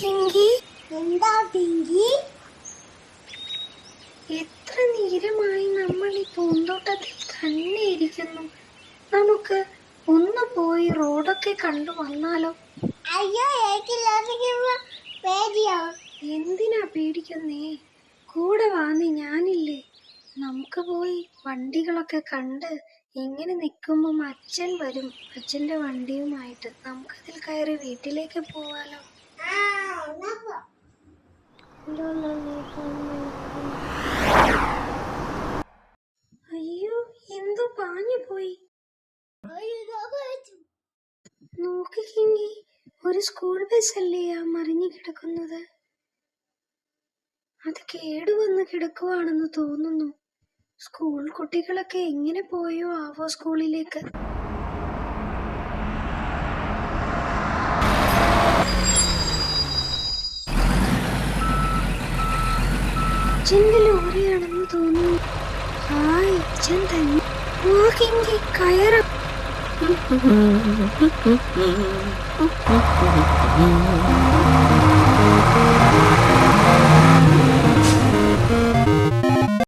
Kinky, എന്താ പിങ്കി? എത്ര നേരമായി നമ്മൾ ഈ പൂന്തോട്ടത്തിൽ തന്നെ ഇരിക്കുന്നു. നമുക്ക് ഒന്ന് പോയി റോഡൊക്കെ കണ്ടു വന്നാലോ? അയ്യോ, പേടിയാവും. എന്തിനാ പേടിക്കുന്നേ? കൂടെ വാന്നി ഞാനില്ലേ. നമുക്ക് പോയി വണ്ടികളൊക്കെ കണ്ട് ഇങ്ങനെ നിൽക്കുമ്പം അച്ഛൻ വരും. അച്ഛൻ്റെ വണ്ടിയുമായിട്ട് നമുക്കതിൽ കയറി വീട്ടിലേക്ക് പോവാലോ? അയ്യോ, എന്തോ പാഞ്ഞു പോയി. നോക്കിക്കെങ്കി, ഒരു സ്കൂൾ ബസ് അല്ലേ ആ മറിഞ്ഞു കിടക്കുന്നത്? അത് കേടുവന്ന് കിടക്കുവാണെന്ന് തോന്നുന്നു. സ്കൂൾ കുട്ടികളൊക്കെ എങ്ങനെ പോയോ ആവോ സ്കൂളിലേക്ക്? അച്ഛൻ്റെ ലോറിയാണെന്ന് തോന്നുന്നു. ഹായ്, അച്ഛൻ തന്നെ. നോക്കിങ്കി, കയറാം.